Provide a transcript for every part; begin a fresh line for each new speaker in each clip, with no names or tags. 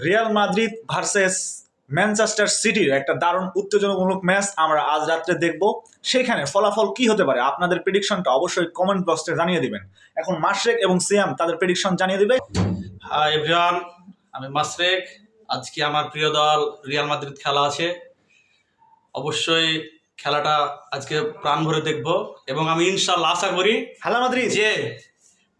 Real Madrid versus Manchester সিটির একটা দারুণ উত্তেজনামূলক ম্যাচ আমরা আজ রাত্রে দেখব। সেখানে ফলাফল কি হতে পারে আপনাদের প্রেডিকশনটা অবশ্যই কমেন্ট বক্সে জানিয়ে দিবেন। এখন মাশরেক এবং সিয়াম তাদের প্রেডিকশন জানিয়ে দিবে।
হাই এভরিওয়ান, আমি মাশরেক। আজকে আমার প্রিয় দল রিয়াল মাদ্রিদ খেলা আছে। অবশ্যই খেলাটা আজকে প্রাণ ভরে দেখব এবং আমি ইনশাআল্লাহ আশা করি
হ্যালো মাদ্রিদ
যে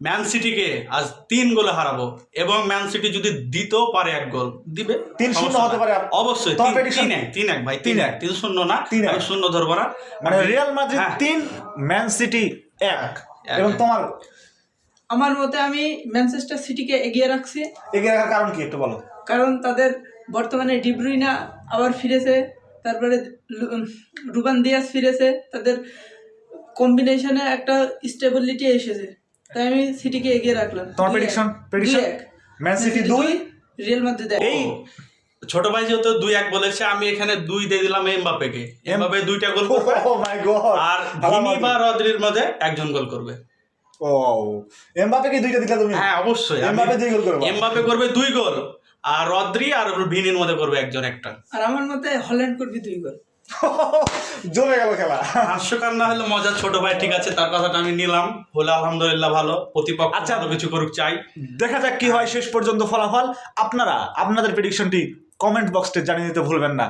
ম্যান সিটিকে আজ 3 গোলে হারাবো এবং ম্যান সিটি যদি দিতেও পারে এক গোল দিবে
3-0 হতে পারে।
অবশ্যই
তোমার prediction?
3-1 ভাই,
3-1
3-0 না,
3-1
আমি শূন্য ধরবো না।
মানে রিয়াল মাদ্রিদ
হ্যাঁ।
3 ম্যান সিটি 1
এক।
এবং তোমার
আমার মতে আমি ম্যানচেস্টার সিটিকে এগিয়ে রাখছি,
এগিয়ে রাখার কারণ কি একটু বলো।
কারণ তাদের বর্তমানে ডিব্রুইনা আবার ফিরেছে, তারপরে রুবান দিয়াস ফিরেছে, তাদের কম্বিনেশনে একটা স্টেবিলিটি এসেছে, তাই আমি সিটিকে এগিয়ে রাখলাম।
তোমার prediction
2-1
man city 2
Real Madrid 1।
এই ছোট ভাই যেহেতু 2-1 বলেছে, আমি এখানে 2 দিয়ে দিলাম এমবাপেকে। এমবাপে 2টা গোল করবে
ও মাই গড।
আর ভিনি বা রদ্রির মধ্যে একজন গোল করবে।
ও এমবাপেকে 2টা দিলা তুমি?
হ্যাঁ অবশ্যই,
এমবাপে 2 গোল করবে।
এমবাপে করবে 2 গোল আর রদ্রি আর ভিনির মধ্যে করবে একজন একটা।
আর আমার মতে হল্যান্ড করবে 2 গোল।
জমে গেল খেলা।
হাস্যকর না হলে মজা। ছোট ভাই ঠিক আছে, তার কথাটা আমি নিলাম। হলে আলহামদুলিল্লাহ, ভালো। প্রতিপক্ষ
আচ্ছা,
ভালো কিছু করুক চাই।
দেখা যাক কি হয় শেষ পর্যন্ত ফলাফল। আপনারা আপনাদের প্রেডিকশনটি কমেন্ট বক্সে জানিয়ে দিতে ভুলবেন না।